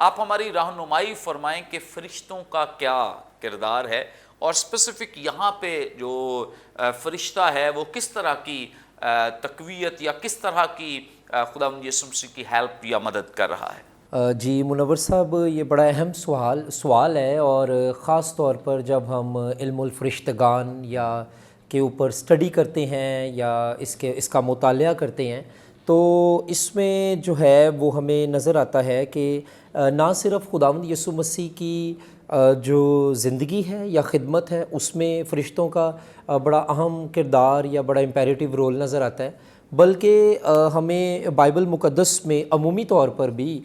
آپ ہماری رہنمائی فرمائیں کہ فرشتوں کا کیا کردار ہے، اور اسپیسیفک یہاں پہ جو فرشتہ ہے وہ کس طرح کی تقویت یا کس طرح کی خداوند یسوع مسیح کی ہیلپ یا مدد کر رہا ہے؟ جی منور صاحب، یہ بڑا اہم سوال ہے، اور خاص طور پر جب ہم علم الفرشتگان یا کے اوپر اسٹڈی کرتے ہیں یا اس کا مطالعہ کرتے ہیں تو اس میں جو ہے وہ ہمیں نظر آتا ہے کہ نہ صرف خداوند یسوع مسیح کی جو زندگی ہے یا خدمت ہے اس میں فرشتوں کا بڑا اہم کردار یا بڑا امپیریٹیو رول نظر آتا ہے، بلکہ ہمیں بائبل مقدس میں عمومی طور پر بھی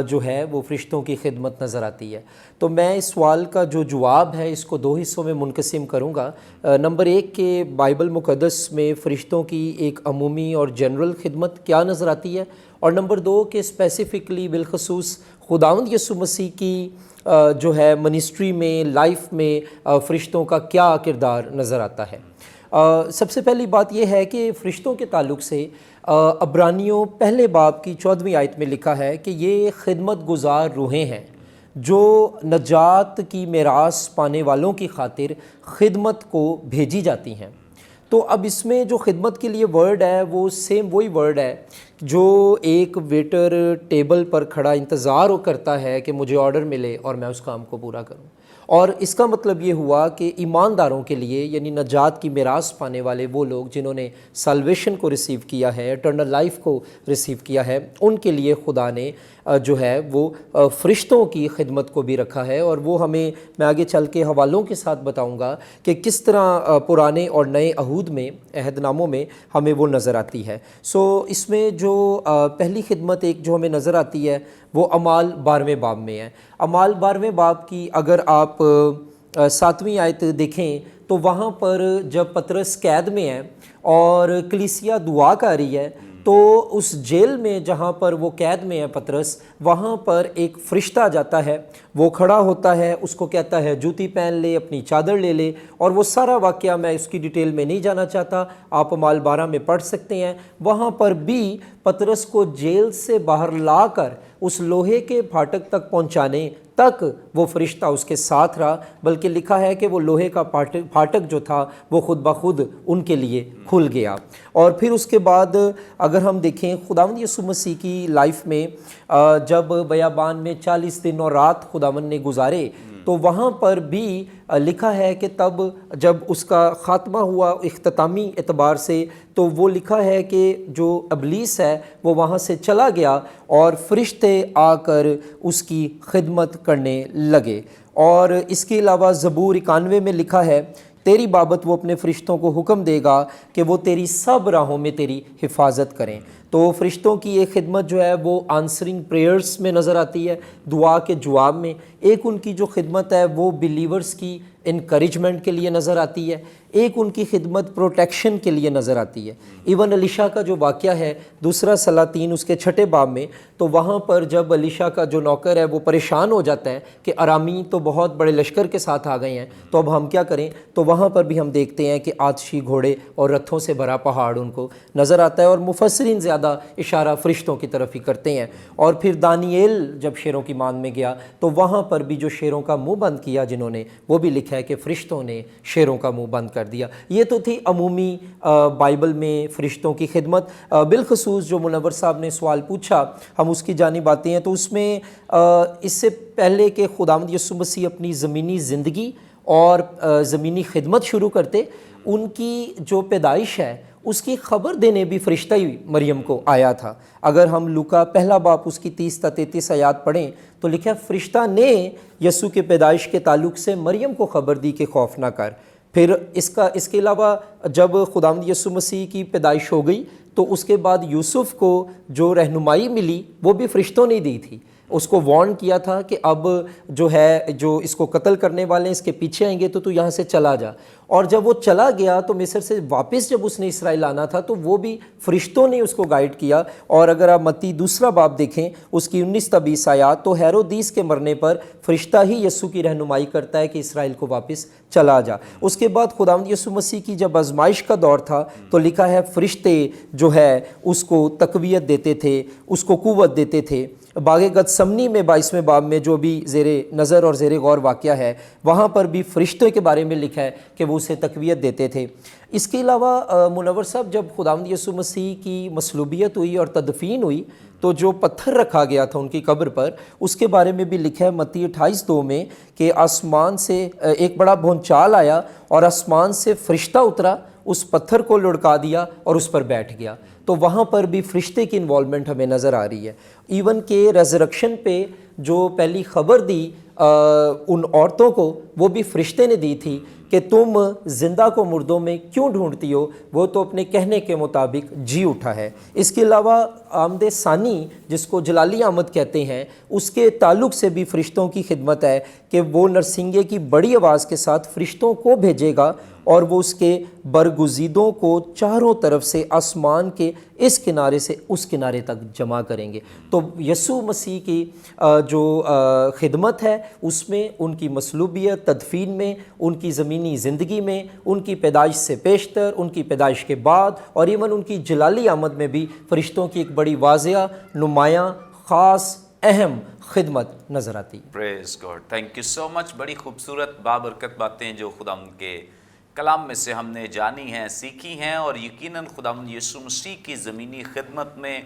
جو ہے وہ فرشتوں کی خدمت نظر آتی ہے۔ تو میں اس سوال کا جو جواب ہے اس کو دو حصوں میں منقسم کروں گا۔ نمبر ایک کہ بائبل مقدس میں فرشتوں کی ایک عمومی اور جنرل خدمت کیا نظر آتی ہے، اور نمبر دو کہ اسپیسیفکلی بالخصوص خداوند یسوع مسیح کی جو ہے منسٹری میں، لائف میں فرشتوں کا کیا کردار نظر آتا ہے۔ سب سے پہلی بات یہ ہے کہ فرشتوں کے تعلق سے عبرانیوں پہلے باب کی 14ویں آیت میں لکھا ہے کہ یہ خدمت گزار روحیں ہیں جو نجات کی میراث پانے والوں کی خاطر خدمت کو بھیجی جاتی ہیں۔ تو اب اس میں جو خدمت کے لیے ورڈ ہے وہ سیم وہی ورڈ ہے جو ایک ویٹر ٹیبل پر کھڑا انتظار کرتا ہے کہ مجھے آرڈر ملے اور میں اس کام کو پورا کروں، اور اس کا مطلب یہ ہوا کہ ایمانداروں کے لیے، یعنی نجات کی میراث پانے والے وہ لوگ جنہوں نے سالویشن کو ریسیو کیا ہے، اٹرنل لائف کو ریسیو کیا ہے، ان کے لیے خدا نے جو ہے وہ فرشتوں کی خدمت کو بھی رکھا ہے، اور وہ ہمیں میں آگے چل کے حوالوں کے ساتھ بتاؤں گا کہ کس طرح پرانے اور نئے عہد میں، عہد ناموں میں ہمیں وہ نظر آتی ہے۔ سو اس میں جو پہلی خدمت ایک جو ہمیں نظر آتی ہے وہ اعمال 12ویں باب میں ہے۔ اعمال 12ویں باب کی اگر آپ 7ویں آیت دیکھیں تو وہاں پر جب پطرس قید میں ہے اور کلیسیا دعا کر رہی ہے تو اس جیل میں جہاں پر وہ قید میں ہے پطرس، وہاں پر ایک فرشتہ جاتا ہے، وہ کھڑا ہوتا ہے، اس کو کہتا ہے جوتی پہن لے، اپنی چادر لے لے، اور وہ سارا واقعہ میں اس کی ڈیٹیل میں نہیں جانا چاہتا، آپ اعمال 12 میں پڑھ سکتے ہیں۔ وہاں پر بھی پطرس کو جیل سے باہر لا کر اس لوہے کے پھاٹک تک پہنچانے تک وہ فرشتہ اس کے ساتھ رہا، بلکہ لکھا ہے کہ وہ لوہے کا پھاٹک جو تھا وہ خود بخود ان کے لیے کھل گیا۔ اور پھر اس کے بعد اگر ہم دیکھیں خداوند یسوع مسیح کی لائف میں جب بیابان میں 40 دن اور رات خداوند نے گزارے تو وہاں پر بھی لکھا ہے کہ تب جب اس کا خاتمہ ہوا اختتامی اعتبار سے تو وہ لکھا ہے کہ جو ابلیس ہے وہ وہاں سے چلا گیا اور فرشتے آ کر اس کی خدمت کرنے لگے۔ اور اس کے علاوہ زبور 91 میں لکھا ہے تیری بابت وہ اپنے فرشتوں کو حکم دے گا کہ وہ تیری سب راہوں میں تیری حفاظت کریں۔ تو فرشتوں کی ایک خدمت جو ہے وہ آنسرنگ پریئرز میں نظر آتی ہے، دعا کے جواب میں۔ ایک ان کی جو خدمت ہے وہ بلیورز کی انکریجمنٹ کے لیے نظر آتی ہے، ایک ان کی خدمت پروٹیکشن کے لیے نظر آتی ہے۔ ایون الیشا کا جو واقعہ ہے دوسرا سلاطین اس کے 6 باب میں، تو وہاں پر جب الیشا کا جو نوکر ہے وہ پریشان ہو جاتا ہے کہ ارامی تو بہت بڑے لشکر کے ساتھ آ گئے ہیں تو اب ہم کیا کریں، تو وہاں پر بھی ہم دیکھتے ہیں کہ آتشی گھوڑے اور رتھوں سے بھرا پہاڑ ان کو نظر آتا ہے، اور مفسرین زیادہ اشارہ فرشتوں کی طرف ہی کرتے ہیں۔ اور پھر دانییل جب شیروں کی مان میں گیا تو وہاں پر بھی جو شیروں کا منہ بند کیا جنہوں نے، وہ بھی لکھا ہے کہ فرشتوں نے شیروں کا منہ بند کر دیا۔ یہ تو تھی عمومی بائبل میں فرشتوں کی خدمت۔ بالخصوص جو منور صاحب نے سوال پوچھا ہم اس کی جانب آتے ہیں، تو اس میں اس سے پہلے کہ خداوند یسوع مسیح اپنی زمینی زندگی اور زمینی خدمت شروع کرتے، ان کی جو پیدائش ہے اس کی خبر دینے بھی فرشتہ ہی مریم کو آیا تھا۔ اگر ہم لوکا پہلا باب اس کی 30 تا 33 آیات پڑھیں تو لکھا ہے فرشتہ نے یسوع کے پیدائش کے تعلق سے مریم کو خبر دی کہ خوف نہ کر۔ پھر اس کے علاوہ جب خداوند یسوع مسیح کی پیدائش ہو گئی تو اس کے بعد یوسف کو جو رہنمائی ملی وہ بھی فرشتوں نے دی تھی، اس کو وارن کیا تھا کہ اب جو ہے جو اس کو قتل کرنے والے ہیں اس کے پیچھے آئیں گے تو یہاں سے چلا جا۔ اور جب وہ چلا گیا تو مصر سے واپس جب اس نے اسرائیل آنا تھا تو وہ بھی فرشتوں نے اس کو گائیڈ کیا۔ اور اگر آپ متی دوسرا باب دیکھیں اس کی 19 تا 20 آیات، تو ہیرودیس کے مرنے پر فرشتہ ہی یسوع کی رہنمائی کرتا ہے کہ اسرائیل کو واپس چلا جا۔ اس کے بعد خداوند یسوع مسیح کی جب آزمائش کا دور تھا تو لکھا ہے فرشتے جو ہے اس کو تقویت دیتے تھے، اس کو قوت دیتے تھے۔ باغ گتسمنی میں 22ویں باب میں جو بھی زیر نظر اور زیر غور واقعہ ہے، وہاں پر بھی فرشتوں کے بارے میں لکھا ہے کہ وہ اسے تقویت دیتے تھے۔ اس کے علاوہ منور صاحب، جب خداوند یسوع مسیح کی مصلوبیت ہوئی اور تدفین ہوئی تو جو پتھر رکھا گیا تھا ان کی قبر پر، اس کے بارے میں بھی لکھا ہے متی 28:2 میں کہ آسمان سے ایک بڑا بھونچال آیا اور آسمان سے فرشتہ اترا، اس پتھر کو لڑکا دیا اور اس پر بیٹھ گیا۔ تو وہاں پر بھی فرشتے کی انوالومنٹ ہمیں نظر آ رہی ہے۔ ایون کہ ریزریکشن پہ جو پہلی خبر دی ان عورتوں کو، وہ بھی فرشتے نے دی تھی کہ تم زندہ کو مردوں میں کیوں ڈھونڈتی ہو، وہ تو اپنے کہنے کے مطابق جی اٹھا ہے۔ اس کے علاوہ آمد ثانی جس کو جلالی آمد کہتے ہیں، اس کے تعلق سے بھی فرشتوں کی خدمت ہے کہ وہ نرسنگے کی بڑی آواز کے ساتھ فرشتوں کو بھیجے گا اور وہ اس کے برگزیدوں کو چاروں طرف سے آسمان کے اس کنارے سے اس کنارے تک جمع کریں گے۔ تو یسوع مسیح کی جو خدمت ہے اس میں، ان کی مصلوبیت، تدفین میں، ان کی زمینی زندگی میں، ان کی پیدائش سے پیشتر، ان کی پیدائش کے بعد، اور ایون ان کی جلالی آمد میں بھی فرشتوں کی ایک بڑی واضح، نمایاں، خاص، اہم خدمت نظر آتی ہے۔ پریز God, thank you so much. بڑی خوبصورت بابرکت باتیں جو خداوند کے کلام میں سے ہم نے جانی ہیں، سیکھی ہیں، اور یقیناً خداوند یسوع مسیح کی زمینی خدمت میں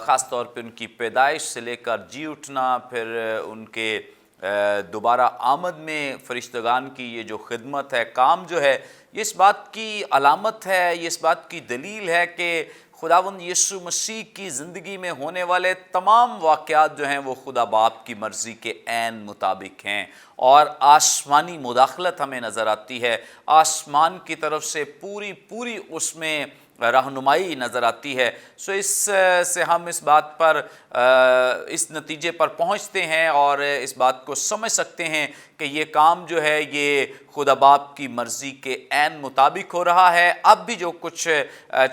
خاص طور پہ ان کی پیدائش سے لے کر جی اٹھنا، پھر ان کے دوبارہ آمد میں فرشتگان کی یہ جو خدمت ہے، کام جو ہے، یہ اس بات کی علامت ہے، یہ اس بات کی دلیل ہے کہ خداوند یسوع مسیح کی زندگی میں ہونے والے تمام واقعات جو ہیں وہ خدا باپ کی مرضی کے عین مطابق ہیں، اور آسمانی مداخلت ہمیں نظر آتی ہے، آسمان کی طرف سے پوری اس میں رہنمائی نظر آتی ہے۔ سو اس سے ہم اس بات پر اس نتیجے پر پہنچتے ہیں اور اس بات کو سمجھ سکتے ہیں کہ یہ کام جو ہے یہ خدا باپ کی مرضی کے عین مطابق ہو رہا ہے۔ اب بھی جو کچھ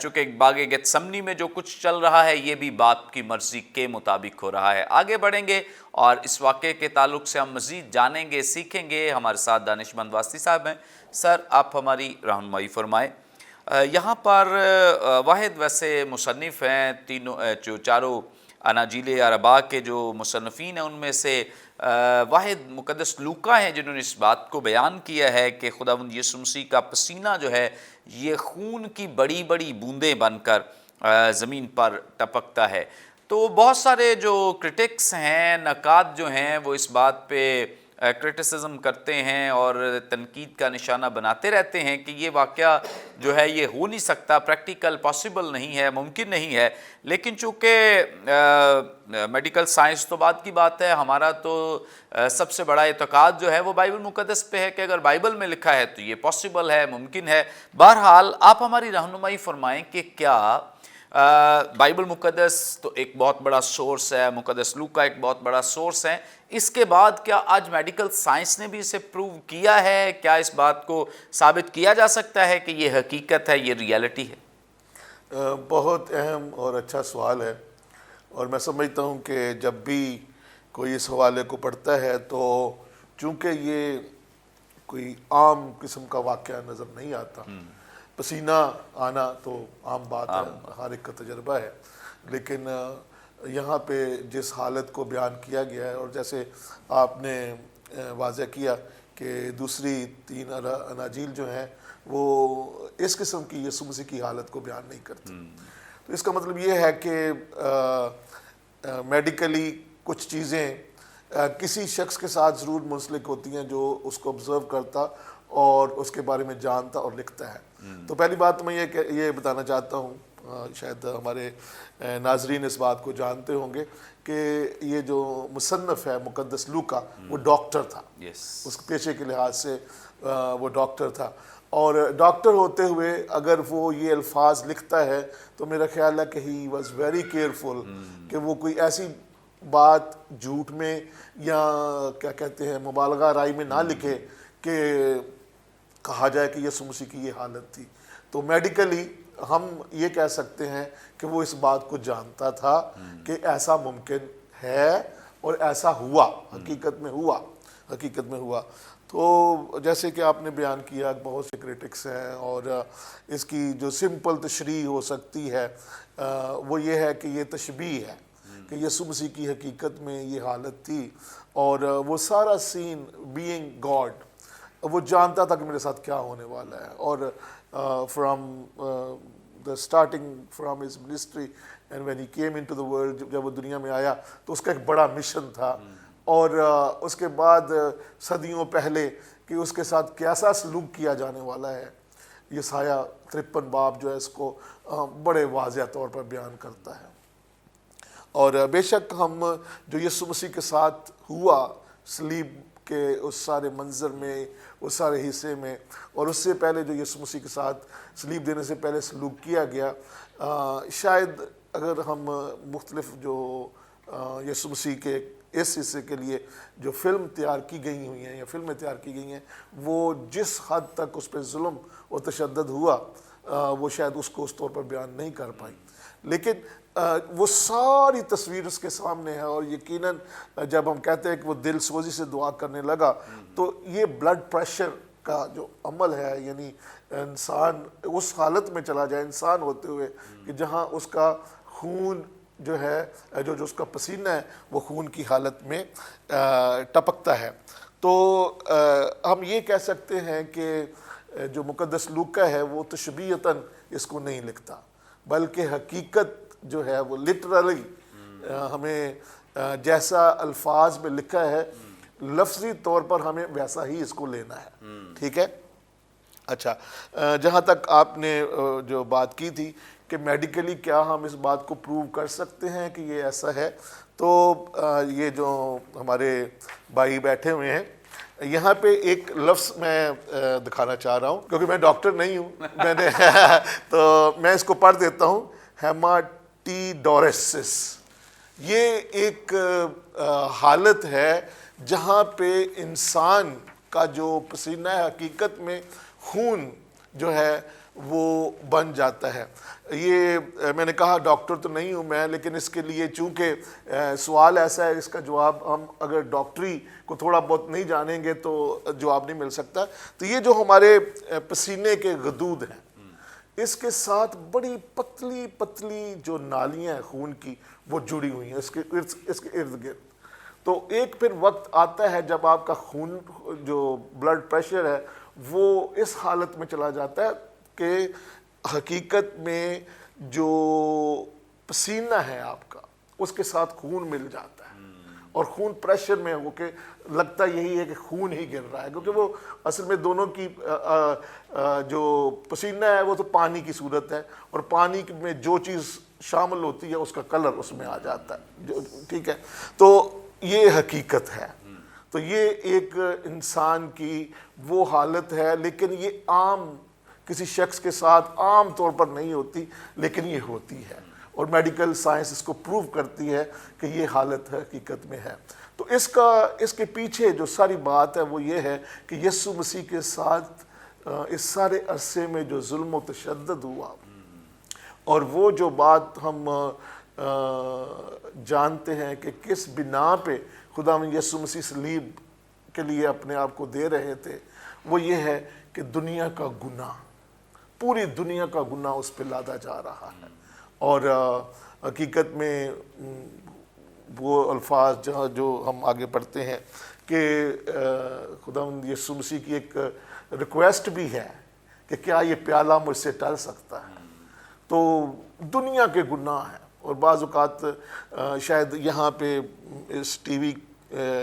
چونکہ باغ گتسمنی میں جو کچھ چل رہا ہے، یہ بھی باپ کی مرضی کے مطابق ہو رہا ہے۔ آگے بڑھیں گے اور اس واقعے کے تعلق سے ہم مزید جانیں گے، سیکھیں گے۔ ہمارے ساتھ دانشمند واسطی صاحب ہیں۔ سر، آپ ہماری رہنمائی فرمائیں۔ یہاں پر واحد ویسے مصنف ہیں، جو چاروں اناجیل اربعہ کے جو مصنفین ہیں ان میں سے واحد مقدس لوکا ہیں جنہوں نے اس بات کو بیان کیا ہے کہ خداوند یسوع مسیح کا پسینہ جو ہے یہ خون کی بڑی بڑی بوندیں بن کر زمین پر ٹپکتا ہے۔ تو بہت سارے جو کرٹکس ہیں، نقاد جو ہیں، وہ اس بات پہ کرٹیسزم کرتے ہیں اور تنقید کا نشانہ بناتے رہتے ہیں کہ یہ واقعہ جو ہے یہ ہو نہیں سکتا، پریکٹیکل پاسبل نہیں ہے، ممکن نہیں ہے۔ لیکن چونکہ میڈیکل سائنس تو بعد کی بات ہے، ہمارا تو سب سے بڑا اعتقاد جو ہے وہ بائبل مقدس پہ ہے کہ اگر بائبل میں لکھا ہے تو یہ پاسبل ہے، ممکن ہے۔ بہرحال آپ ہماری رہنمائی فرمائیں کہ کیا بائبل مقدس تو ایک بہت بڑا سورس ہے، مقدس لوکا ایک بہت بڑا سورس ہے، اس کے بعد کیا آج میڈیکل سائنس نے بھی اسے پروو کیا ہے؟ کیا اس بات کو ثابت کیا جا سکتا ہے کہ یہ حقیقت ہے، یہ ریالٹی ہے؟ بہت اہم اور اچھا سوال ہے، اور میں سمجھتا ہوں کہ جب بھی کوئی اس حوالے کو پڑھتا ہے تو چونکہ یہ کوئی عام قسم کا واقعہ نظر نہیں آتا، پسینہ آنا تو عام بات ہے، ہر ایک کا تجربہ ہے، لیکن یہاں پہ جس حالت کو بیان کیا گیا ہے، اور جیسے آپ نے واضح کیا کہ دوسری 3 اناجیل جو ہیں وہ اس قسم کی یسوع مسیح کی حالت کو بیان نہیں کرتی، تو اس کا مطلب یہ ہے کہ میڈیکلی کچھ چیزیں کسی شخص کے ساتھ ضرور منسلک ہوتی ہیں جو اس کو آبزرو کرتا اور اس کے بارے میں جانتا اور لکھتا ہے۔ تو پہلی بات میں یہ بتانا چاہتا ہوں، شاید ہمارے ناظرین اس بات کو جانتے ہوں گے کہ یہ جو مصنف ہے مقدس لوکا، وہ ڈاکٹر تھا، اس پیشے کے لحاظ سے وہ ڈاکٹر تھا، اور ڈاکٹر ہوتے ہوئے اگر وہ یہ الفاظ لکھتا ہے تو میرا خیال ہے کہ ہی واز ویری کیئرفل کہ وہ کوئی ایسی بات جھوٹ میں یا کیا کہتے ہیں مبالغہ رائی میں نہ لکھے کہ کہا جائے کہ یسوع مسیح کی یہ حالت تھی۔ تو میڈیکلی ہم یہ کہہ سکتے ہیں کہ وہ اس بات کو جانتا تھا کہ ایسا ممکن ہے اور ایسا ہوا، حقیقت میں ہوا۔ تو جیسے کہ آپ نے بیان کیا بہت سے کرٹکس ہیں، اور اس کی جو سمپل تشریح ہو سکتی ہے وہ یہ ہے کہ یہ تشبیہ ہے کہ یسوع مسیح کی حقیقت میں یہ حالت تھی، اور وہ سارا سین بینگ گاڈ، وہ جانتا تھا کہ میرے ساتھ کیا ہونے والا ہے. اور from the starting from his ministry and when he came into the world، جب وہ دنیا میں آیا تو اس کا ایک بڑا مشن تھا. اور اس کے بعد صدیوں پہلے کہ اس کے ساتھ کیسا سلوک کیا جانے والا ہے، یسایہ 53 باب جو ہے اس کو بڑے واضح طور پر بیان کرتا ہے. اور بے شک ہم جو یسوع مسیح کے ساتھ ہوا صلیب کے اس سارے منظر میں، اس سارے حصے میں، اور اس سے پہلے جو یسوع مسیح کے ساتھ صلیب دینے سے پہلے سلوک کیا گیا، شاید اگر ہم مختلف جو یسوع مسیح کے اس حصے کے لیے جو فلم تیار کی گئی ہوئی ہیں یا فلمیں تیار کی گئی ہیں، وہ جس حد تک اس پہ ظلم اور تشدد ہوا وہ شاید اس کو اس طور پر بیان نہیں کر پائی، لیکن وہ ساری تصویر اس کے سامنے ہے. اور یقیناً جب ہم کہتے ہیں کہ وہ دل سوزی سے دعا کرنے لگا، تو یہ بلڈ پریشر کا جو عمل ہے، یعنی انسان اس حالت میں چلا جائے انسان ہوتے ہوئے کہ جہاں اس کا خون جو ہے، جو اس کا پسینہ ہے وہ خون کی حالت میں ٹپکتا ہے. تو ہم یہ کہہ سکتے ہیں کہ جو مقدس لوکا ہے وہ تشبیہتاً اس کو نہیں لکھتا، بلکہ حقیقت جو ہے وہ لٹرلی ہمیں جیسا الفاظ میں لکھا ہے لفظی طور پر ہمیں ویسا ہی اس کو لینا ہے. ٹھیک ہے. اچھا، جہاں تک آپ نے جو بات کی تھی کہ میڈیکلی کیا ہم اس بات کو پروو کر سکتے ہیں کہ یہ ایسا ہے، تو یہ جو ہمارے بھائی بیٹھے ہوئے ہیں یہاں پہ ایک لفظ میں دکھانا چاہ رہا ہوں، کیونکہ میں ڈاکٹر نہیں ہوں، میں نے تو میں اس کو پڑھ دیتا ہوں. ہیماٹیڈوریسس، یہ ایک حالت ہے جہاں پہ انسان کا جو پسینہ ہے حقیقت میں خون جو ہے وہ بن جاتا ہے. یہ میں نے کہا ڈاکٹر تو نہیں ہوں میں، لیکن اس کے لیے چونکہ سوال ایسا ہے، اس کا جواب ہم اگر ڈاکٹری کو تھوڑا بہت نہیں جانیں گے تو جواب نہیں مل سکتا. تو یہ جو ہمارے پسینے کے غدود ہیں، اس کے ساتھ بڑی پتلی پتلی جو نالیاں ہیں خون کی وہ جڑی ہوئی ہیں اس کے ارد گرد. تو ایک پھر وقت آتا ہے جب آپ کا خون جو بلڈ پریشر ہے وہ اس حالت میں چلا جاتا ہے کہ حقیقت میں جو پسینہ ہے آپ کا اس کے ساتھ خون مل جاتا ہے، اور خون پریشر میں ہو کے لگتا یہی ہے کہ خون ہی گر رہا ہے، کیونکہ وہ اصل میں دونوں کی جو پسینہ ہے وہ تو پانی کی صورت ہے، اور پانی میں جو چیز شامل ہوتی ہے اس کا کلر اس میں آ جاتا ہے. ٹھیک ہے. تو یہ حقیقت ہے. تو یہ ایک انسان کی وہ حالت ہے، لیکن یہ عام کسی شخص کے ساتھ عام طور پر نہیں ہوتی، لیکن یہ ہوتی ہے، اور میڈیکل سائنس اس کو پروو کرتی ہے کہ یہ حالت حقیقت میں ہے. تو اس کے پیچھے جو ساری بات ہے وہ یہ ہے کہ یسوع مسیح کے ساتھ اس سارے عرصے میں جو ظلم و تشدد ہوا، اور وہ جو بات ہم جانتے ہیں کہ کس بنا پہ خدا یسوع مسیح صلیب کے لیے اپنے آپ کو دے رہے تھے، وہ یہ ہے کہ دنیا کا گناہ، پوری دنیا کا گناہ اس پہ لادا جا رہا ہے. اور حقیقت میں وہ الفاظ جہاں جو ہم آگے پڑھتے ہیں کہ خدا یسوع مسیح کی ایک ریکویسٹ بھی ہے کہ کیا یہ پیالہ مجھ سے ٹل سکتا ہے. تو دنیا کے گناہ ہیں، اور بعض اوقات شاید یہاں پہ اس ٹی وی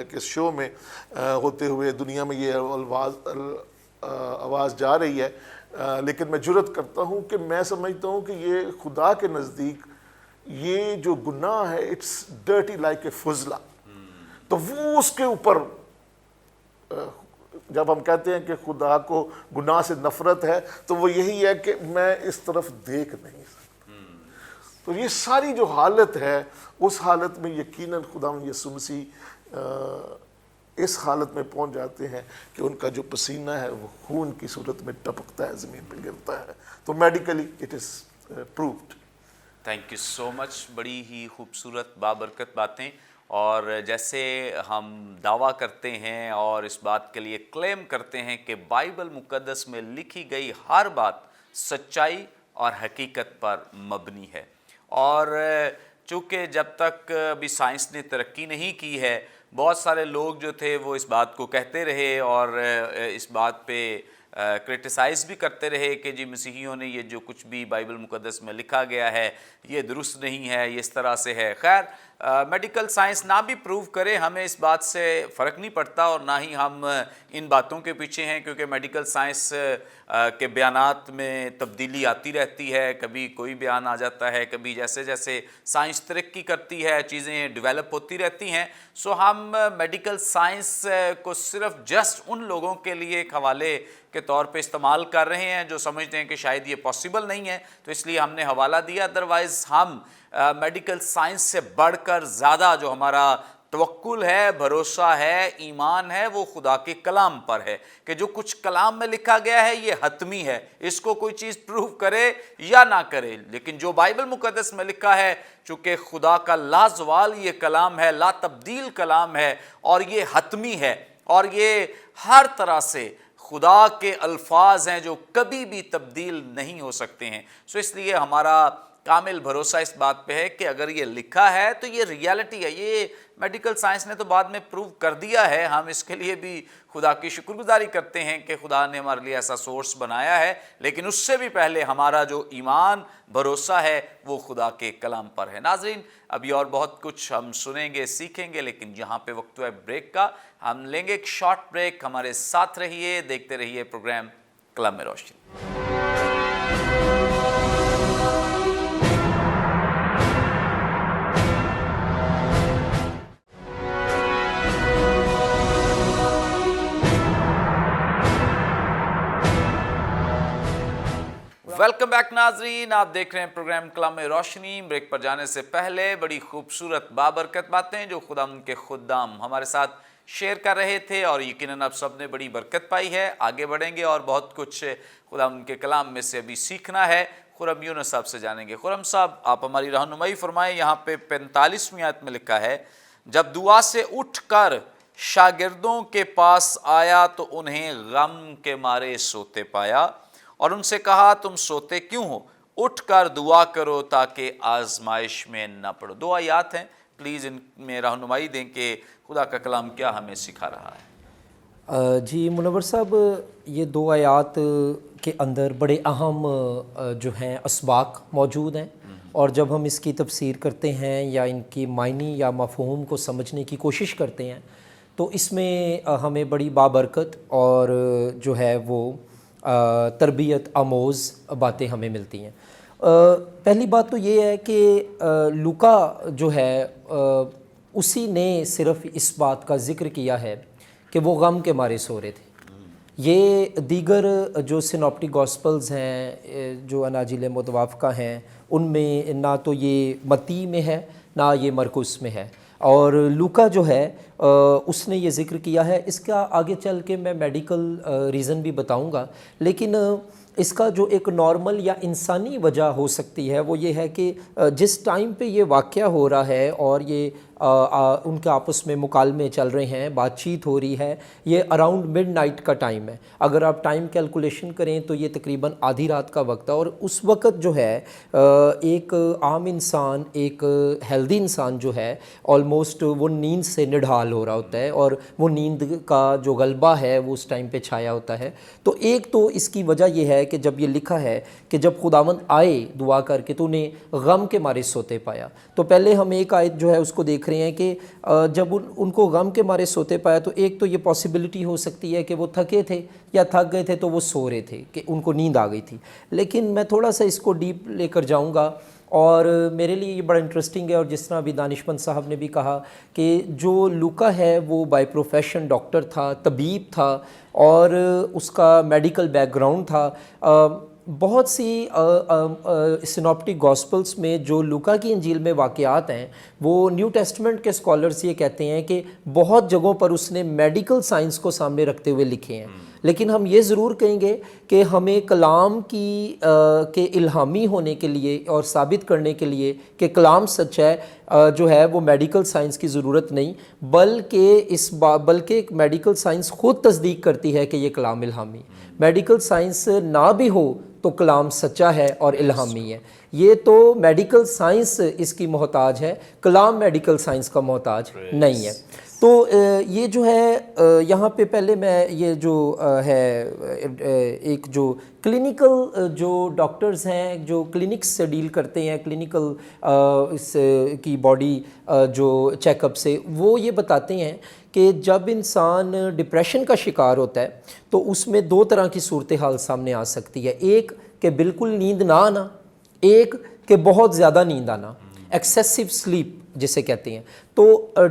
کے شو میں ہوتے ہوئے دنیا میں یہ آواز جا رہی ہے، لیکن میں جرت کرتا ہوں کہ میں سمجھتا ہوں کہ یہ خدا کے نزدیک یہ جو گناہ ہے اٹس ڈرٹی لائک اے فضلہ. تو وہ اس کے اوپر جب ہم کہتے ہیں کہ خدا کو گناہ سے نفرت ہے تو وہ یہی ہے کہ میں اس طرف دیکھ نہیں سکتا. تو یہ ساری جو حالت ہے اس حالت میں یقیناً خدا یسوع مسیح اس حالت میں پہنچ جاتے ہیں کہ ان کا جو پسینہ ہے وہ خون کی صورت میں ٹپکتا ہے، زمین پہ گرتا ہے. تو medically it is proved. Thank you so much. بڑی ہی خوبصورت بابرکت باتیں، اور جیسے ہم دعویٰ کرتے ہیں اور اس بات کے لیے کلیم کرتے ہیں کہ بائبل مقدس میں لکھی گئی ہر بات سچائی اور حقیقت پر مبنی ہے، اور چونکہ جب تک ابھی سائنس نے ترقی نہیں کی ہے بہت سارے لوگ جو تھے وہ اس بات کو کہتے رہے اور اس بات پہ کرٹیسائز بھی کرتے رہے کہ جی مسیحیوں نے یہ جو کچھ بھی بائبل مقدس میں لکھا گیا ہے یہ درست نہیں ہے، یہ اس طرح سے ہے۔ خیر میڈیکل سائنس نہ بھی پروو کرے ہمیں اس بات سے فرق نہیں پڑتا اور نہ ہی ہم ان باتوں کے پیچھے ہیں، کیونکہ میڈیکل سائنس کے بیانات میں تبدیلی آتی رہتی ہے، کبھی کوئی بیان آ جاتا ہے، کبھی جیسے جیسے سائنس ترقی کرتی ہے چیزیں ڈیولپ ہوتی رہتی ہیں۔ سو ہم میڈیکل سائنس کو صرف جسٹ ان لوگوں کے لیے ایک حوالے کے طور پہ استعمال کر رہے ہیں جو سمجھتے ہیں کہ شاید یہ پاسبل نہیں ہے، تو اس لیے ہم نے حوالہ دیا۔ ادروائز ہم میڈیکل سائنس سے بڑھ کر زیادہ جو ہمارا توکل ہے، بھروسہ ہے، ایمان ہے، وہ خدا کے کلام پر ہے کہ جو کچھ کلام میں لکھا گیا ہے یہ حتمی ہے، اس کو کوئی چیز پروف کرے یا نہ کرے، لیکن جو بائبل مقدس میں لکھا ہے چونکہ خدا کا لازوال یہ کلام ہے، لا تبدیل کلام ہے اور یہ حتمی ہے اور یہ ہر طرح سے خدا کے الفاظ ہیں جو کبھی بھی تبدیل نہیں ہو سکتے ہیں۔ سو اس لیے ہمارا کامل بھروسہ اس بات پہ ہے کہ اگر یہ لکھا ہے تو یہ ریالٹی ہے۔ یہ میڈیکل سائنس نے تو بعد میں پروو کر دیا ہے، ہم اس کے لیے بھی خدا کی شکر گزاری کرتے ہیں کہ خدا نے ہمارے لیے ایسا سورس بنایا ہے، لیکن اس سے بھی پہلے ہمارا جو ایمان بھروسہ ہے وہ خدا کے کلام پر ہے۔ ناظرین ابھی اور بہت کچھ ہم سنیں گے سیکھیں گے، لیکن یہاں پہ وقت ہے بریک کا، ہم لیں گے ایک شارٹ بریک۔ ہمارے ساتھ رہیے، دیکھتے رہیے پروگرام کلام روشنی۔ ویلکم بیک ناظرین، آپ دیکھ رہے ہیں پروگرام کلام روشنی۔ بریک پر جانے سے پہلے بڑی خوبصورت بابرکت باتیں جو خدا ان کے خدام ہمارے ساتھ شیئر کر رہے تھے اور یقیناً آپ سب نے بڑی برکت پائی ہے۔ آگے بڑھیں گے اور بہت کچھ خدا ان کے کلام میں سے ابھی سیکھنا ہے۔ خرم یونس صاحب سے جانیں گے۔ خرم صاحب آپ ہماری رہنمائی فرمائیں، یہاں پہ 45ویں آیت میں لکھا ہے جب دعا سے اٹھ کر شاگردوں کے پاس آیا تو انہیں غم کے مارے سوتے پایا اور ان سے کہا تم سوتے کیوں ہو، اٹھ کر دعا کرو تاکہ آزمائش میں نہ پڑو۔ دو آیات ہیں، پلیز ان میں رہنمائی دیں کہ خدا کا کلام کیا ہمیں سکھا رہا ہے۔ جی منور صاحب، یہ دو آیات کے اندر بڑے اہم جو ہیں اسباق موجود ہیں، اور جب ہم اس کی تفسیر کرتے ہیں یا ان کی معنی یا مفہوم کو سمجھنے کی کوشش کرتے ہیں تو اس میں ہمیں بڑی بابرکت اور جو ہے وہ تربیت آموز باتیں ہمیں ملتی ہیں۔ پہلی بات تو یہ ہے کہ لوکا جو ہے اسی نے صرف اس بات کا ذکر کیا ہے کہ وہ غم کے مارے سو رہے تھے۔ یہ دیگر جو سینوپٹک گاسپلز ہیں جو اناجیل متوافقہ ہیں ان میں نہ تو یہ متی میں ہے نہ یہ مرکس میں ہے، اور لوکا جو ہے اس نے یہ ذکر کیا ہے۔ اس کا آگے چل کے میں میڈیکل ریزن بھی بتاؤں گا، لیکن اس کا جو ایک نارمل یا انسانی وجہ ہو سکتی ہے وہ یہ ہے کہ جس ٹائم پہ یہ واقعہ ہو رہا ہے اور یہ ان کے آپس میں مکالمے چل رہے ہیں، بات چیت ہو رہی ہے، یہ اراؤنڈ مڈ نائٹ کا ٹائم ہے۔ اگر آپ ٹائم کیلکولیشن کریں تو یہ تقریباً آدھی رات کا وقت ہے، اور اس وقت جو ہے ایک عام انسان، ایک ہیلدی انسان جو ہے آلموسٹ وہ نیند سے نڈھال ہو رہا ہوتا ہے، اور وہ نیند کا جو غلبہ ہے وہ اس ٹائم پہ چھایا ہوتا ہے۔ تو ایک تو اس کی وجہ یہ ہے کہ جب یہ لکھا ہے کہ جب خداوند آئے دعا کر کے تو انہیں غم کے مارے سوتے پایا، تو پہلے ہم ایک آیت جو ہے اس کو دیکھ رہے ہیں کہ جب ان کو غم کے مارے سوتے پایا تو ایک تو یہ پاسبلٹی ہو سکتی ہے کہ وہ تھکے تھے یا تھک گئے تھے تو وہ سو رہے تھے، کہ ان کو نیند آ گئی تھی۔ لیکن میں تھوڑا سا اس کو ڈیپ لے کر جاؤں گا، اور میرے لیے یہ بڑا انٹرسٹنگ ہے، اور جس طرح ابھی دانشمند صاحب نے بھی کہا کہ جو لوکا ہے وہ بائی پروفیشن ڈاکٹر تھا، طبیب تھا، اور اس کا میڈیکل بیک گراؤنڈ تھا۔ بہت سی سینوپٹک گاسپلز میں جو لوکا کی انجیل میں واقعات ہیں وہ نیو ٹیسٹمنٹ کے اسکالرز یہ کہتے ہیں کہ بہت جگہوں پر اس نے میڈیکل سائنس کو سامنے رکھتے ہوئے لکھے ہیں، لیکن ہم یہ ضرور کہیں گے کہ ہمیں کلام کی کے الہامی ہونے کے لیے اور ثابت کرنے کے لیے کہ کلام سچ ہے جو ہے وہ میڈیکل سائنس کی ضرورت نہیں، بلکہ میڈیکل سائنس خود تصدیق کرتی ہے کہ یہ کلام الہامی۔ میڈیکل سائنس نہ بھی ہو تو کلام سچا ہے اور الہامی ہے۔ یہ تو میڈیکل سائنس اس کی محتاج ہے، کلام میڈیکل سائنس کا محتاج نہیں ہے۔ تو یہ جو ہے یہاں پہ پہلے میں یہ جو ہے ایک جو کلینکل جو ڈاکٹرز ہیں جو کلینکس سے ڈیل کرتے ہیں، کلینکل اس کی باڈی جو چیک اپ سے، وہ یہ بتاتے ہیں کہ جب انسان ڈپریشن کا شکار ہوتا ہے تو اس میں دو طرح کی صورتحال سامنے آ سکتی ہے، ایک کہ بالکل نیند نہ آنا، ایک کہ بہت زیادہ نیند آنا، ایکسیسو سلیپ جسے کہتے ہیں۔ تو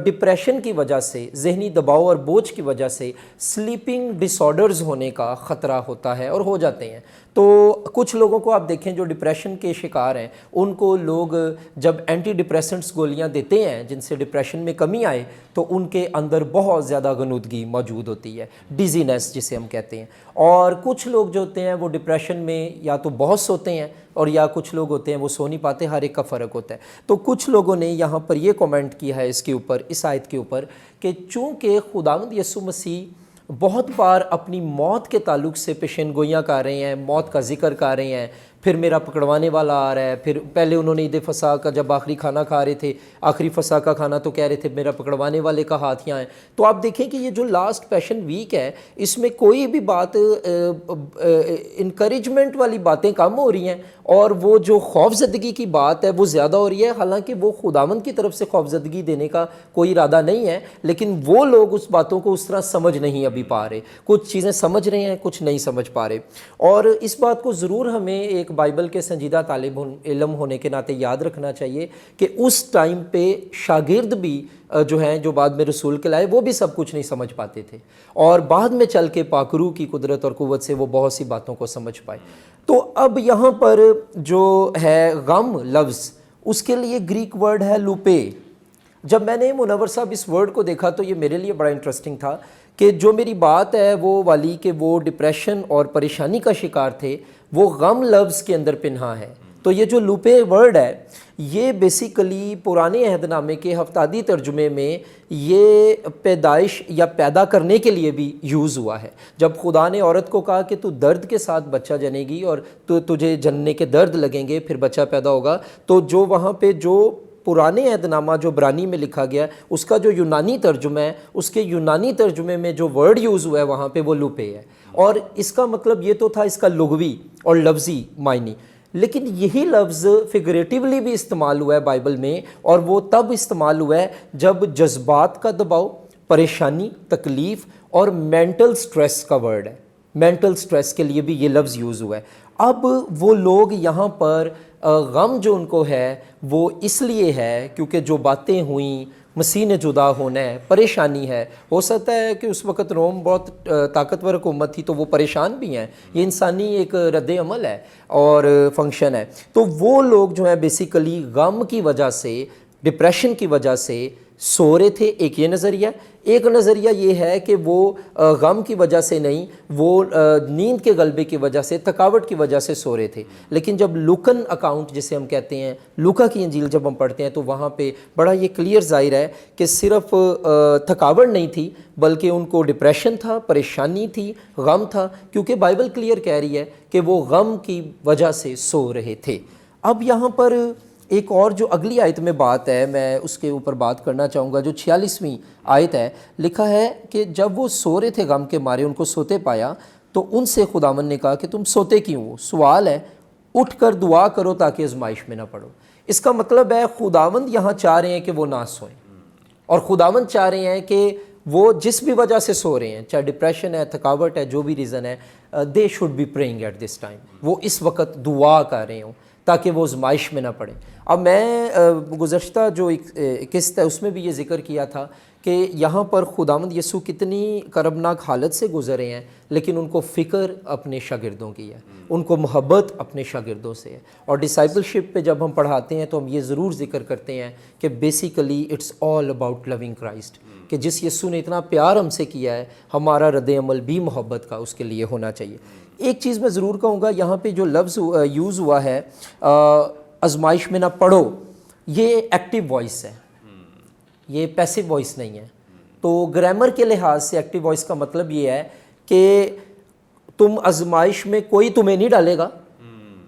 ڈپریشن کی وجہ سے، ذہنی دباؤ اور بوجھ کی وجہ سے سلیپنگ ڈس آرڈرز ہونے کا خطرہ ہوتا ہے اور ہو جاتے ہیں۔ تو کچھ لوگوں کو آپ دیکھیں جو ڈپریشن کے شکار ہیں، ان کو لوگ جب اینٹی ڈپریسنٹس گولیاں دیتے ہیں جن سے ڈپریشن میں کمی آئے تو ان کے اندر بہت زیادہ غنودگی موجود ہوتی ہے، ڈیزینس جسے ہم کہتے ہیں۔ اور کچھ لوگ جو ہوتے ہیں وہ ڈپریشن میں یا تو بہت سوتے ہیں اور یا کچھ لوگ ہوتے ہیں وہ سو نہیں پاتے، ہر ایک کا فرق ہوتا ہے۔ تو کچھ لوگوں نے یہاں پر یہ کومنٹ کیا ہے اس کے اوپر، اس آیت کے اوپر، کہ چونکہ خداوند یسوع مسیح بہت بار اپنی موت کے تعلق سے پیشین گوئیاں کر رہے ہیں، موت کا ذکر کر رہے ہیں، پھر میرا پکڑوانے والا آ رہا ہے، پھر پہلے انہوں نے عید فصح کا جب آخری کھانا کھا رہے تھے، آخری فصح کا کھانا تو کہہ رہے تھے میرا پکڑوانے والے کا ہاتھ یہاں ہے۔ تو آپ دیکھیں کہ یہ جو لاسٹ پیشن ویک ہے اس میں کوئی بھی بات انکریجمنٹ والی باتیں کم ہو رہی ہیں اور وہ جو خوف زدگی کی بات ہے وہ زیادہ ہو رہی ہے، حالانکہ وہ خداوند کی طرف سے خوف زدگی دینے کا کوئی ارادہ نہیں ہے، لیکن وہ لوگ اس باتوں کو اس طرح سمجھ نہیں ابھی پا رہے، کچھ چیزیں سمجھ رہے ہیں کچھ نہیں سمجھ پا رہے۔ اور اس بات کو ضرور ہمیں ایک بائبل کے سنجیدہ طالب علم ہونے کے ناطے یاد رکھنا چاہیے کہ اس ٹائم پہ شاگرد بھی جو ہیں جو بعد میں رسول کہلائے وہ بھی سب کچھ نہیں سمجھ پاتے تھے، اور بعد میں چل کے پاک روح کی قدرت اور قوت سے وہ بہت سی باتوں کو سمجھ پائے۔ تو اب یہاں پر جو ہے غم لفظ، اس کے لیے گریک ورڈ ہے لوپے۔ جب میں نے منور صاحب اس ورڈ کو دیکھا تو یہ میرے لیے بڑا انٹرسٹنگ تھا کہ جو میری بات ہے وہ والی کہ وہ ڈپریشن اور پریشانی کا شکار تھے، وہ غم لفظ کے اندر پنہا ہے۔ تو یہ جو لوپے ورڈ ہے یہ بیسیکلی پرانے عہد نامے کے ہفتادی ترجمے میں یہ پیدائش یا پیدا کرنے کے لیے بھی یوز ہوا ہے۔ جب خدا نے عورت کو کہا کہ تو درد کے ساتھ بچہ جنے گی اور تو تجھے جننے کے درد لگیں گے پھر بچہ پیدا ہوگا، تو جو وہاں پہ جو پرانے عہد نامہ جو عبرانی میں لکھا گیا اس کا جو یونانی ترجمہ ہے، اس کے یونانی ترجمے میں جو ورڈ یوز ہوا ہے وہاں پہ وہ لوپے ہے، اور اس کا مطلب یہ تو تھا اس کا لغوی اور لفظی معنی، لیکن یہی لفظ فگریٹیولی بھی استعمال ہوا ہے بائبل میں، اور وہ تب استعمال ہوا ہے جب جذبات کا دباؤ، پریشانی، تکلیف اور مینٹل سٹریس کا ورڈ ہے۔ مینٹل سٹریس کے لیے بھی یہ لفظ یوز ہوا ہے۔ اب وہ لوگ یہاں پر غم جو ان کو ہے وہ اس لیے ہے کیونکہ جو باتیں ہوئیں، مسیح نے جدا ہونا ہے، پریشانی ہے۔ ہو سکتا ہے کہ اس وقت روم بہت طاقتور حکومت تھی تو وہ پریشان بھی ہیں، یہ انسانی ایک رد عمل ہے اور فنکشن ہے۔ تو وہ لوگ جو ہیں بیسیکلی غم کی وجہ سے، ڈپریشن کی وجہ سے سو رہے تھے، ایک یہ نظریہ۔ ایک نظریہ یہ ہے کہ وہ غم کی وجہ سے نہیں، وہ نیند کے غلبے کی وجہ سے، تھکاوٹ کی وجہ سے سو رہے تھے۔ لیکن جب لوکن اکاؤنٹ جسے ہم کہتے ہیں، لوکا کی انجیل جب ہم پڑھتے ہیں تو وہاں پہ بڑا یہ کلیئر ظاہر ہے کہ صرف تھکاوٹ نہیں تھی بلکہ ان کو ڈپریشن تھا، پریشانی تھی، غم تھا، کیونکہ بائبل کلیئر کہہ رہی ہے کہ وہ غم کی وجہ سے سو رہے تھے۔ اب یہاں پر ایک اور جو اگلی آیت میں بات ہے میں اس کے اوپر بات کرنا چاہوں گا، جو 46ویں آیت ہے، لکھا ہے کہ جب وہ سو رہے تھے غم کے مارے، ان کو سوتے پایا تو ان سے خداوند نے کہا کہ تم سوتے کیوں ہو؟ سوال ہے، اٹھ کر دعا کرو تاکہ آزمائش میں نہ پڑو۔ اس کا مطلب ہے خداوند یہاں چاہ رہے ہیں کہ وہ نہ سوئیں، اور خداوند چاہ رہے ہیں کہ وہ جس بھی وجہ سے سو رہے ہیں، چاہے ڈپریشن ہے، تھکاوٹ ہے، جو بھی ریزن ہے، they should be praying at this time, وہ اس وقت دعا کر رہے ہوں تاکہ وہ آزمائش میں نہ پڑے۔ اب میں گزشتہ جو ایک قسط ہے اس میں بھی یہ ذکر کیا تھا کہ یہاں پر خداوند یسوع کتنی کربناک حالت سے گزرے ہیں، لیکن ان کو فکر اپنے شاگردوں کی ہے، ان کو محبت اپنے شاگردوں سے ہے۔ اور ڈسائپلشپ پہ جب ہم پڑھاتے ہیں تو ہم یہ ضرور ذکر کرتے ہیں کہ basically it's all about loving Christ, کہ جس یسوع نے اتنا پیار ہم سے کیا ہے، ہمارا رد عمل بھی محبت کا اس کے لیے ہونا چاہیے۔ ایک چیز میں ضرور کہوں گا، یہاں پہ جو لفظ یوز ہوا ہے آزمائش میں نہ پڑو، یہ ایکٹیو وائس ہے، یہ پیسو وائس نہیں ہے۔ تو گرامر کے لحاظ سے ایکٹیو وائس کا مطلب یہ ہے کہ تم آزمائش میں کوئی تمہیں نہیں ڈالے گا،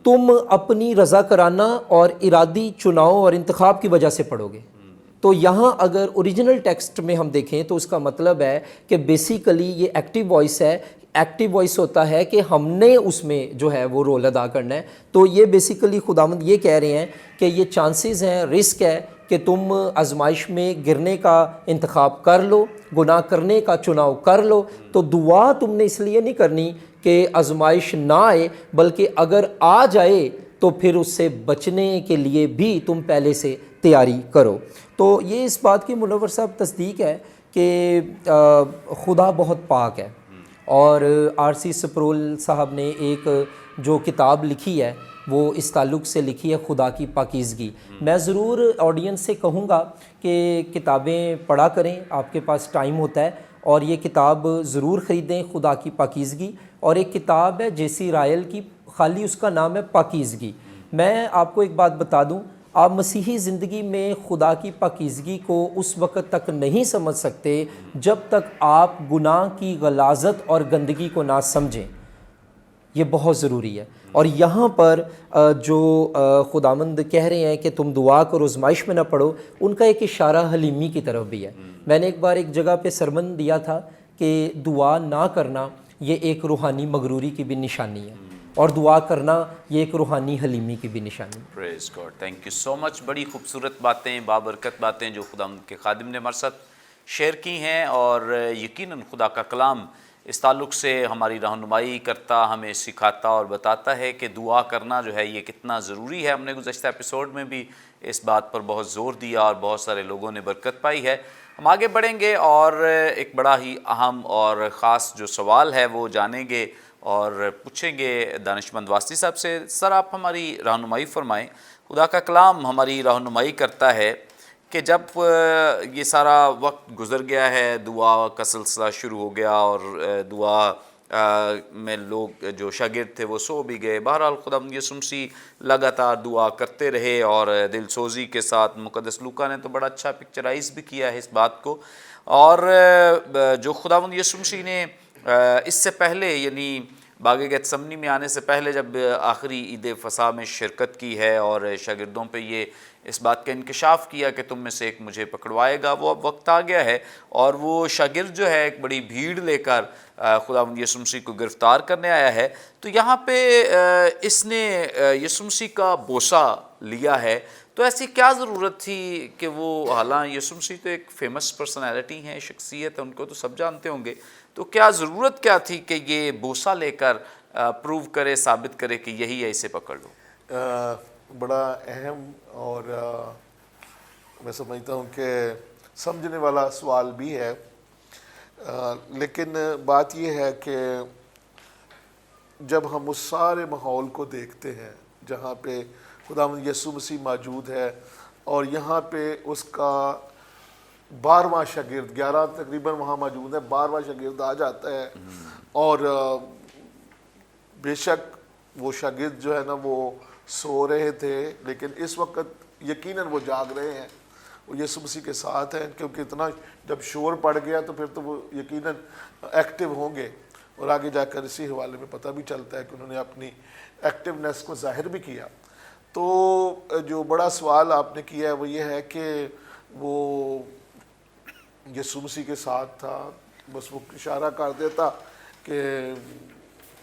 تم اپنی رضا کرانہ اور ارادی چناؤ اور انتخاب کی وجہ سے پڑھو گے. تو یہاں اگر اوریجنل ٹیکسٹ میں ہم دیکھیں تو اس کا مطلب ہے کہ بیسیکلی یہ ایکٹیو وائس ہے. ایکٹیو وائس ہوتا ہے کہ ہم نے اس میں جو ہے وہ رول ادا کرنا ہے. تو یہ بیسیکلی خداوند یہ کہہ رہے ہیں کہ یہ چانسز ہیں, رسک ہے کہ تم آزمائش میں گرنے کا انتخاب کر لو, گناہ کرنے کا چناؤ کر لو. تو دعا تم نے اس لیے نہیں کرنی کہ آزمائش نہ آئے, بلکہ اگر آ جائے تو پھر اس سے بچنے کے لیے بھی تم پہلے سے تیاری کرو. تو یہ اس بات کی منور صاحب تصدیق ہے کہ خدا بہت پاک ہے. اور آر سی سپرول صاحب نے ایک جو کتاب لکھی ہے وہ اس تعلق سے لکھی ہے, خدا کی پاکیزگی. میں ضرور آڈینس سے کہوں گا کہ کتابیں پڑھا کریں, آپ کے پاس ٹائم ہوتا ہے, اور یہ کتاب ضرور خریدیں, خدا کی پاکیزگی. اور ایک کتاب ہے جے سی رائل کی, خالی اس کا نام ہے پاکیزگی. میں آپ کو ایک بات بتا دوں, آپ مسیحی زندگی میں خدا کی پاکیزگی کو اس وقت تک نہیں سمجھ سکتے جب تک آپ گناہ کی غلاظت اور گندگی کو نہ سمجھیں. یہ بہت ضروری ہے. اور یہاں پر جو خداوند کہہ رہے ہیں کہ تم دعا کرو آزمائش میں نہ پڑو, ان کا ایک اشارہ حلیمی کی طرف بھی ہے. میں نے ایک بار ایک جگہ پہ سرمن دیا تھا کہ دعا نہ کرنا یہ ایک روحانی مغروری کی بھی نشانی ہے, اور دعا کرنا یہ ایک روحانی حلیمی کی بھی نشانی. پریز God, thank you so much. بڑی خوبصورت باتیں, بابرکت باتیں جو خداوند کے خادم نے ہمارے ساتھ شیئر کی ہیں, اور یقیناً خدا کا کلام اس تعلق سے ہماری رہنمائی کرتا, ہمیں سکھاتا اور بتاتا ہے کہ دعا کرنا جو ہے یہ کتنا ضروری ہے. ہم نے گزشتہ ایپیسوڈ میں بھی اس بات پر بہت زور دیا اور بہت سارے لوگوں نے برکت پائی ہے. ہم آگے بڑھیں گے اور ایک بڑا ہی اہم اور خاص جو سوال ہے وہ جانیں گے اور پوچھیں گے دانشمند واسطی صاحب سے. سر, آپ ہماری رہنمائی فرمائیں. خدا کا کلام ہماری رہنمائی کرتا ہے کہ جب یہ سارا وقت گزر گیا ہے, دعا کا سلسلہ شروع ہو گیا, اور دعا میں لوگ جو شاگرد تھے وہ سو بھی گئے. بہرحال خداوند یسوع مسیح لگاتار دعا کرتے رہے, اور دل سوزی کے ساتھ مقدس لوکا نے تو بڑا اچھا پکچرائز بھی کیا ہے اس بات کو. اور جو خداوند یسوع مسیح نے اس سے پہلے, یعنی باغ گیتسمنی میں آنے سے پہلے جب آخری عید فصح میں شرکت کی ہے اور شاگردوں پہ یہ اس بات کا انکشاف کیا کہ تم میں سے ایک مجھے پکڑوائے گا, وہ اب وقت آ گیا ہے. اور وہ شاگرد جو ہے ایک بڑی بھیڑ لے کر خداوند یسوع مسیح کو گرفتار کرنے آیا ہے. تو یہاں پہ اس نے یسوع مسیح کا بوسہ لیا ہے. تو ایسی کیا ضرورت تھی کہ وہ, حالانکہ یسوع مسیح تو ایک فیمس پرسنالٹی ہیں, شخصیت ہے, ان کو تو سب جانتے ہوں گے, تو کیا ضرورت کیا تھی کہ یہ بوسہ لے کر پروو کرے, ثابت کرے کہ یہی ہے, اسے پکڑ لو؟ بڑا اہم اور میں سمجھتا ہوں کہ سمجھنے والا سوال بھی ہے. لیکن بات یہ ہے کہ جب ہم اس سارے ماحول کو دیکھتے ہیں جہاں پہ خداوند یسوع مسیح موجود ہے, اور یہاں پہ اس کا 12واں شاگرد, 11 تقریباً وہاں موجود ہے, 12واں شاگرد آ جاتا ہے. اور بے شک وہ شاگرد جو ہے نا وہ سو رہے تھے, لیکن اس وقت یقیناً وہ جاگ رہے ہیں, وہ یسوع مسیح کے ساتھ ہیں, کیونکہ اتنا جب شور پڑ گیا تو پھر تو وہ یقیناً ایکٹیو ہوں گے. اور آگے جا کر اسی حوالے میں پتہ بھی چلتا ہے کہ انہوں نے اپنی ایکٹیونیس کو ظاہر بھی کیا. تو جو بڑا سوال آپ نے کیا ہے وہ یہ ہے کہ وہ یسوع مسیح کے ساتھ تھا, بس وہ اشارہ کر دیتا کہ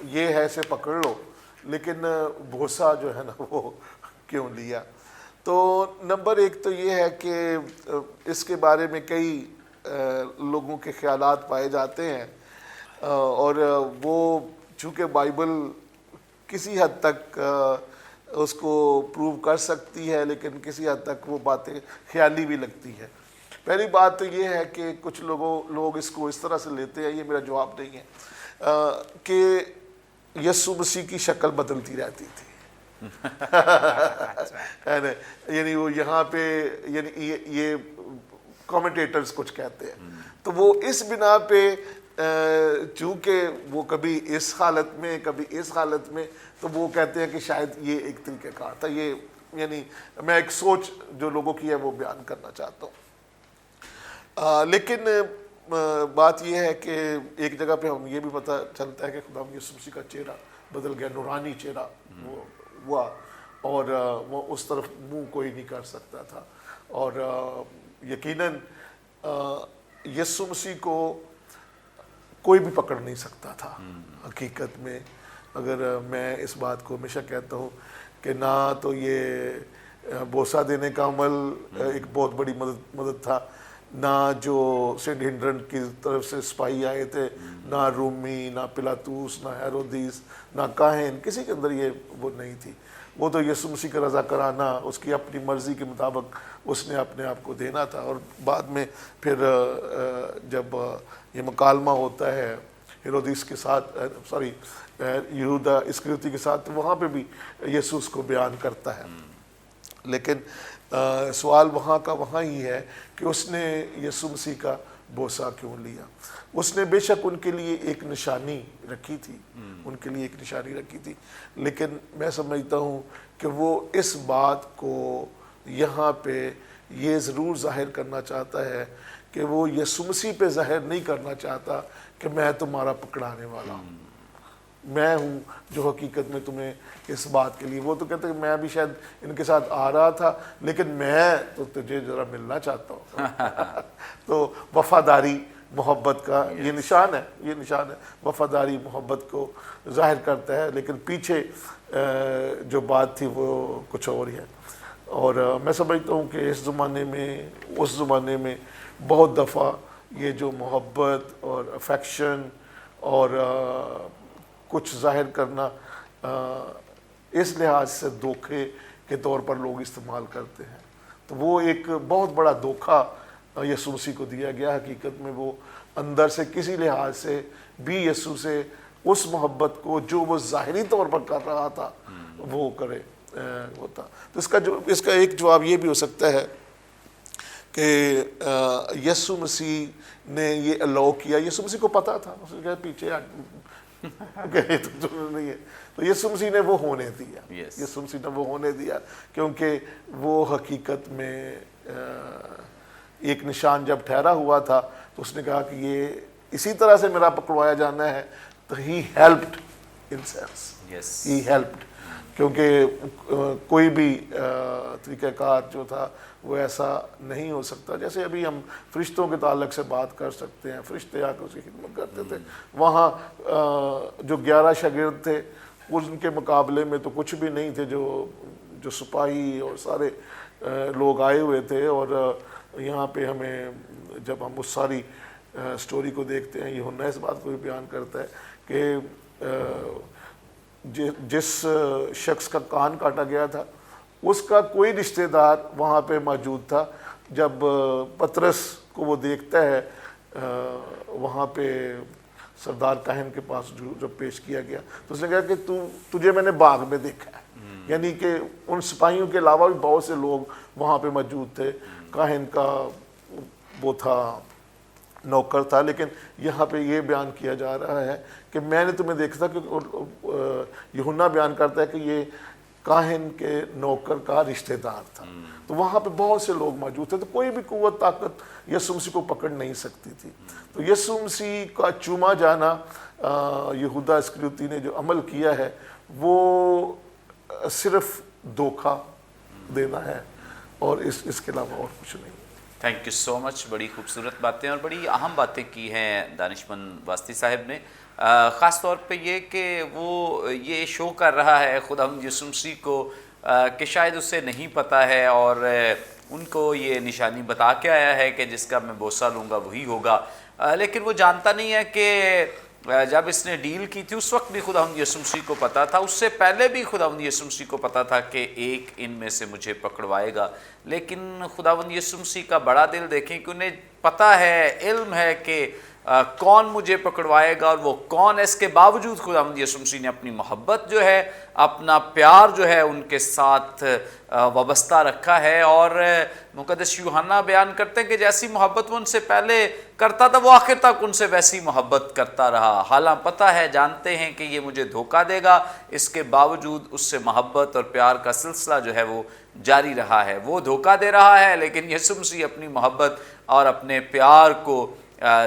یہ ہے, اسے پکڑ لو, لیکن بوسہ جو ہے نا وہ کیوں لیا؟ تو نمبر ایک تو یہ ہے کہ اس کے بارے میں کئی لوگوں کے خیالات پائے جاتے ہیں, اور وہ چونکہ بائبل کسی حد تک اس کو پروو کر سکتی ہے, لیکن کسی حد تک وہ باتیں خیالی بھی لگتی ہیں. پہلی بات تو یہ ہے کہ کچھ لوگ اس کو اس طرح سے لیتے ہیں, یہ میرا جواب نہیں ہے, کہ یسوع مسیح کی شکل بدلتی رہتی تھی. یعنی وہ یہاں پہ, یعنی یہ کامنٹیٹرز کچھ کہتے ہیں, تو وہ اس بنا پہ چونکہ وہ کبھی اس حالت میں کبھی اس حالت میں, تو وہ کہتے ہیں کہ شاید یہ ایک طریقہ کار تھا. یہ یعنی میں ایک سوچ جو لوگوں کی ہے وہ بیان کرنا چاہتا ہوں. لیکن بات یہ ہے کہ ایک جگہ پہ ہم یہ بھی پتہ چلتا ہے کہ خدا یسوع مسیح کا چہرہ بدل گیا, نورانی چہرہ ہوا اور وہ اس طرف منہ کوئی نہیں کر سکتا تھا. اور یقیناً یسوع مسیح کو کوئی بھی پکڑ نہیں سکتا تھا. حقیقت میں اگر میں اس بات کو ہمیشہ کہتا ہوں کہ نہ تو یہ بوسہ دینے کا عمل ایک بہت بڑی مدد تھا، نہ جو سینٹ ہنڈرنٹ کی طرف سے سپاہی آئے تھے، نہ رومی، نہ پلاطوس، نہ ہیرودیس، نہ کاہن، کسی کے اندر یہ وہ نہیں تھی. وہ تو یسوع مسیح کا رضا کرانا، اس کی اپنی مرضی کے مطابق اس نے اپنے آپ کو دینا تھا. اور بعد میں پھر جب یہ مکالمہ ہوتا ہے ہیرودیس کے ساتھ، یہودا اسکریوتی کے ساتھ، تو وہاں پہ بھی یسوع اس کو بیان کرتا ہے. لیکن سوال وہاں کا وہاں ہی ہے کہ اس نے یسوع مسیح کا بوسہ کیوں لیا. اس نے بے شک ان کے لیے ایک نشانی رکھی تھی، ان کے لیے ایک نشانی رکھی تھی، لیکن میں سمجھتا ہوں کہ وہ اس بات کو یہاں پہ یہ ضرور ظاہر کرنا چاہتا ہے کہ وہ یسوع مسیح پہ ظاہر نہیں کرنا چاہتا کہ میں تمہارا پکڑانے والا ہوں، میں ہوں جو حقیقت میں تمہیں اس بات کے لیے. وہ تو کہتے ہیں کہ میں بھی شاید ان کے ساتھ آ رہا تھا لیکن میں تو تجھے ذرا ملنا چاہتا ہوں. تو وفاداری محبت کا یہ نشان ہے، یہ نشان ہے، وفاداری محبت کو ظاہر کرتا ہے، لیکن پیچھے جو بات تھی وہ کچھ اور ہی ہے. اور میں سمجھتا ہوں کہ اس زمانے میں، اس زمانے میں بہت دفعہ یہ جو محبت اور افیکشن اور کچھ ظاہر کرنا اس لحاظ سے دھوکے کے طور پر لوگ استعمال کرتے ہیں. تو وہ ایک بہت بڑا دھوکہ یسوع مسیح کو دیا گیا. حقیقت میں وہ اندر سے کسی لحاظ سے بھی یسوع سے اس محبت کو جو وہ ظاہری طور پر کر رہا تھا وہ کرے ہوتا. تو اس کا ایک جواب یہ بھی ہو سکتا ہے کہ یسوع مسیح نے یہ الاؤ کیا. یسوع مسیح کو پتا تھا، اس نے کہا پیچھے نہیں ہے، تو یسوع مسیح نے وہ ہونے دیا. یسوع مسیح نے وہ ہونے دیا کیونکہ وہ حقیقت میں ایک نشان جب ٹھہرا ہوا تھا تو اس نے کہا کہ یہ اسی طرح سے میرا پکڑوایا جانا ہے. تو he helped in sense, he helped, کیونکہ کوئی بھی طریقہ کار جو تھا وہ ایسا نہیں ہو سکتا. جیسے ابھی ہم فرشتوں کے تعلق سے بات کر سکتے ہیں، فرشتے آ کے اس کی خدمت کرتے تھے. وہاں جو 11 شاگرد تھے ان کے مقابلے میں تو کچھ بھی نہیں تھے، جو سپاہی اور سارے لوگ آئے ہوئے تھے. اور یہاں پہ ہمیں جب ہم اس ساری سٹوری کو دیکھتے ہیں، یوحنا اس بات کو بھی بیان کرتا ہے کہ جس شخص کا کان کاٹا گیا تھا اس کا کوئی رشتہ دار وہاں پہ موجود تھا. جب پطرس کو وہ دیکھتا ہے وہاں پہ سردار کاہن کے پاس جو پیش کیا گیا، تو اس نے کہا کہ تجھے میں نے باغ میں دیکھا ہے. یعنی کہ ان سپاہیوں کے علاوہ بھی بہت سے لوگ وہاں پہ موجود تھے. کاہن کا وہ تھا، نوکر تھا، لیکن یہاں پہ یہ بیان کیا جا رہا ہے کہ میں نے تمہیں دیکھا تھا. کہ یوحنا بیان کرتا ہے کہ یہ کاہن کے نوکر کا رشتہ دار تھا. تو وہاں پہ بہت سے لوگ موجود تھے. تو کوئی بھی قوت طاقت یسوع مسیح کو پکڑ نہیں سکتی تھی. تو یسوع مسیح کا چوما جانا، یہودا اسکریوتی نے جو عمل کیا ہے وہ صرف دھوکہ دینا ہے اور اس کے علاوہ اور کچھ نہیں. Thank you so much. بڑی خوبصورت باتیں اور بڑی اہم باتیں کی ہیں دانشمند واسطی صاحب نے. خاص طور پہ یہ کہ وہ یہ شو کر رہا ہے خداوند یسوع مسیح کو کہ شاید اسے نہیں پتہ ہے، اور ان کو یہ نشانی بتا کے آیا ہے کہ جس کا میں بوسہ لوں گا وہی ہوگا. لیکن وہ جانتا نہیں ہے کہ جب اس نے ڈیل کی تھی اس وقت بھی خداوند یسوع مسیح کو پتہ تھا، اس سے پہلے بھی خداوند یسوع مسیح کو پتہ تھا کہ ایک ان میں سے مجھے پکڑوائے گا. لیکن خداوند یسوع مسیح کا بڑا دل دیکھیں کہ انہیں پتہ ہے، علم ہے کہ کون مجھے پکڑوائے گا اور وہ کون ہے. اس کے باوجود خداوند یسوع مسیح نے اپنی محبت جو ہے، اپنا پیار جو ہے ان کے ساتھ وابستہ رکھا ہے. اور مقدس یوحنا بیان کرتے ہیں کہ جیسی محبت وہ ان سے پہلے کرتا تھا وہ آخر تک ان سے ویسی محبت کرتا رہا. حالانکہ پتہ ہے، جانتے ہیں کہ یہ مجھے دھوکہ دے گا، اس کے باوجود اس سے محبت اور پیار کا سلسلہ جو ہے وہ جاری رہا ہے. وہ دھوکہ دے رہا ہے لیکن یسوع مسیح اپنی محبت اور اپنے پیار کو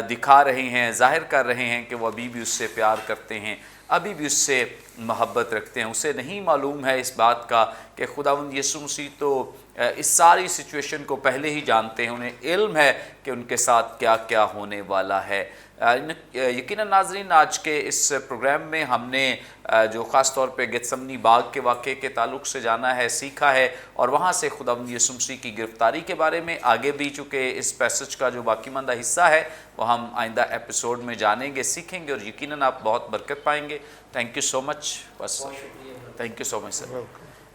دکھا رہے ہیں، ظاہر کر رہے ہیں کہ وہ ابھی بھی اس سے پیار کرتے ہیں. ابھی بھی اس سے محبت رکھتے ہیں. اسے نہیں معلوم ہے اس بات کا کہ خداوند یسوع مسیح تو اس ساری سچویشن کو پہلے ہی جانتے ہیں, انہیں علم ہے کہ ان کے ساتھ کیا کیا ہونے والا ہے. یقیناً ناظرین, آج کے اس پروگرام میں ہم نے جو خاص طور پہ گیتسمنی باغ کے واقعے کے تعلق سے جانا ہے, سیکھا ہے, اور وہاں سے خداوند یسوع مسیح کی گرفتاری کے بارے میں آگے بھی, چونکہ اس پیسج کا جو باقی ماندہ حصہ ہے وہ ہم آئندہ ایپیسوڈ میں جانیں گے, سیکھیں گے, اور یقیناً آپ بہت برکت پائیں گے. تھینک یو سو مچ. بس تھینک یو سو مچ سر.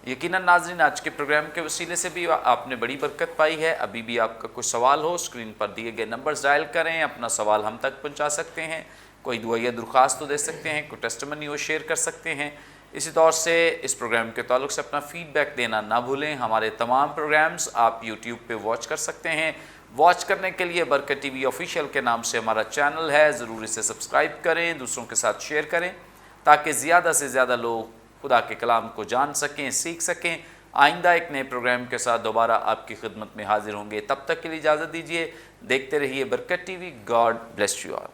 یقیناً ناظرین, آج کے پروگرام کے وسیلے سے بھی آپ نے بڑی برکت پائی ہے. ابھی بھی آپ کا کوئی سوال ہو, اسکرین پر دیے گئے نمبرز ڈائل کریں, اپنا سوال ہم تک پہنچا سکتے ہیں, کوئی دعائیہ درخواست تو دے سکتے ہیں, کوئی ٹیسٹمنی وہ شیئر کر سکتے ہیں. اسی طور سے اس پروگرام کے تعلق سے اپنا فیڈ بیک دینا نہ بھولیں. ہمارے تمام پروگرامز آپ یوٹیوب پہ واچ کر سکتے ہیں. واچ کرنے کے لیے برکت ٹی وی آفیشیل کے نام سے ہمارا چینل ہے, ضرور اسے سبسکرائب کریں, دوسروں کے ساتھ شیئر کریں, تاکہ زیادہ سے زیادہ لوگ خدا کے کلام کو جان سکیں, سیکھ سکیں. آئندہ ایک نئے پروگرام کے ساتھ دوبارہ آپ کی خدمت میں حاضر ہوں گے. تب تک کے لیے اجازت دیجیے. دیکھتے رہیے برکت T V. God bless you all.